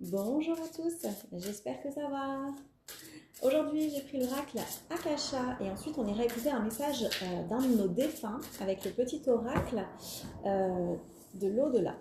Bonjour à tous, j'espère que ça va. Aujourd'hui, j'ai pris l'oracle Akasha et ensuite on ira écouter un message d'un de nos défunts avec le petit oracle euh, de l'au-delà.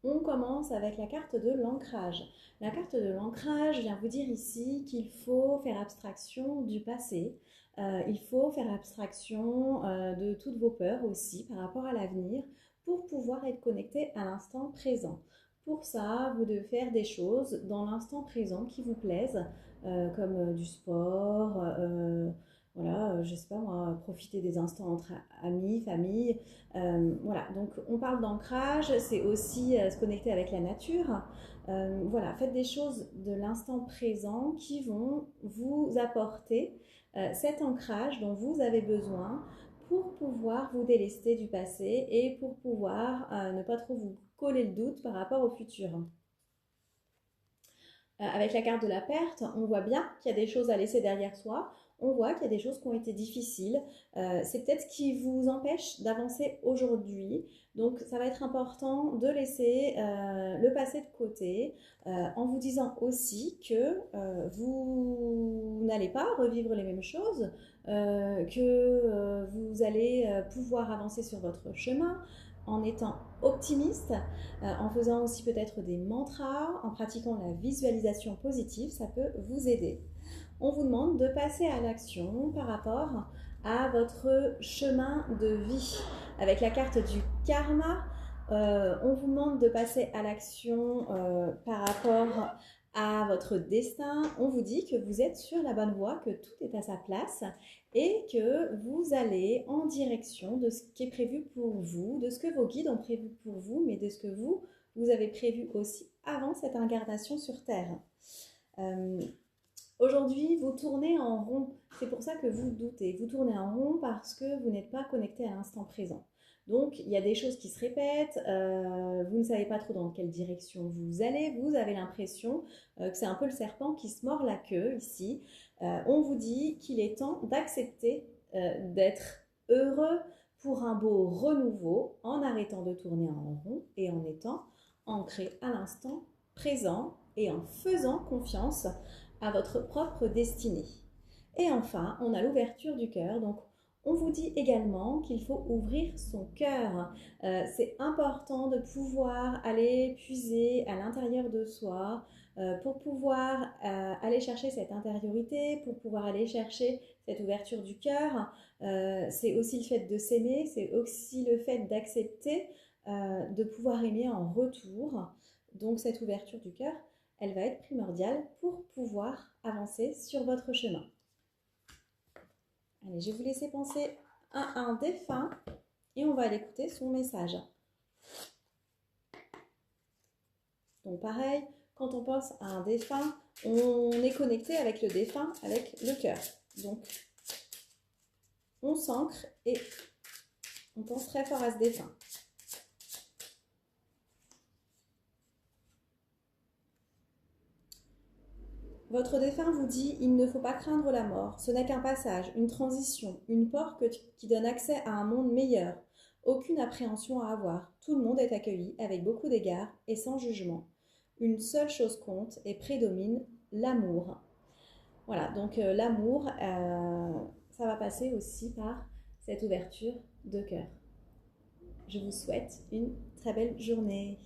On commence avec la carte de l'ancrage. La carte de l'ancrage vient vous dire ici qu'il faut faire abstraction du passé. Il faut faire abstraction de toutes vos peurs aussi par rapport à l'avenir pour pouvoir être connecté à l'instant présent. Pour ça, vous devez faire des choses dans l'instant présent qui vous plaisent, comme du sport, voilà, je sais pas moi, profiter des instants entre amis, famille, voilà, donc on parle d'ancrage, c'est aussi se connecter avec la nature. Voilà, faites des choses de l'instant présent qui vont vous apporter cet ancrage dont vous avez besoin pour pouvoir vous délester du passé et pour pouvoir ne pas trop vous coller le doute par rapport au futur. Avec la carte de la perte, on voit bien qu'il y a des choses à laisser derrière soi. On voit qu'il y a des choses qui ont été difficiles. C'est peut-être ce qui vous empêche d'avancer aujourd'hui. Donc, ça va être important de laisser le passé de côté en vous disant aussi que vous n'allez pas revivre les mêmes choses, que vous allez pouvoir avancer sur votre chemin en étant optimiste, en faisant aussi peut-être des mantras, en pratiquant la visualisation positive, ça peut vous aider. On vous demande de passer à l'action par rapport à votre chemin de vie. Avec la carte du karma, on vous demande de passer à l'action par rapport à votre destin. On vous dit que vous êtes sur la bonne voie, que tout est à sa place et que vous allez en direction de ce qui est prévu pour vous, de ce que vos guides ont prévu pour vous, mais de ce que vous avez prévu aussi avant cette incarnation sur Terre. Aujourd'hui, vous tournez en rond. C'est pour ça que vous doutez. Vous tournez en rond parce que vous n'êtes pas connecté à l'instant présent. Donc, il y a des choses qui se répètent. Vous ne savez pas trop dans quelle direction vous allez. Vous avez l'impression que c'est un peu le serpent qui se mord la queue ici. On vous dit qu'il est temps d'accepter d'être heureux pour un beau renouveau en arrêtant de tourner en rond et en étant ancré à l'instant présent et en faisant confiance à votre propre destinée. Et enfin, on a l'ouverture du cœur. Donc, on vous dit également qu'il faut ouvrir son cœur. C'est important de pouvoir aller puiser à l'intérieur de soi pour pouvoir aller chercher cette intériorité, pour pouvoir aller chercher cette ouverture du cœur. C'est aussi le fait de s'aimer, c'est aussi le fait d'accepter de pouvoir aimer en retour. Donc, cette ouverture du cœur, elle va être primordiale pour pouvoir avancer sur votre chemin. Allez, je vais vous laisser penser à un défunt et on va aller écouter son message. Donc pareil, quand on pense à un défunt, on est connecté avec le défunt, avec le cœur. Donc on s'ancre et on pense très fort à ce défunt. Votre défunt vous dit: il ne faut pas craindre la mort, ce n'est qu'un passage, une transition, une porte qui donne accès à un monde meilleur. Aucune appréhension à avoir, tout le monde est accueilli avec beaucoup d'égards et sans jugement. Une seule chose compte et prédomine, l'amour. Voilà, donc l'amour, ça va passer aussi par cette ouverture de cœur. Je vous souhaite une très belle journée.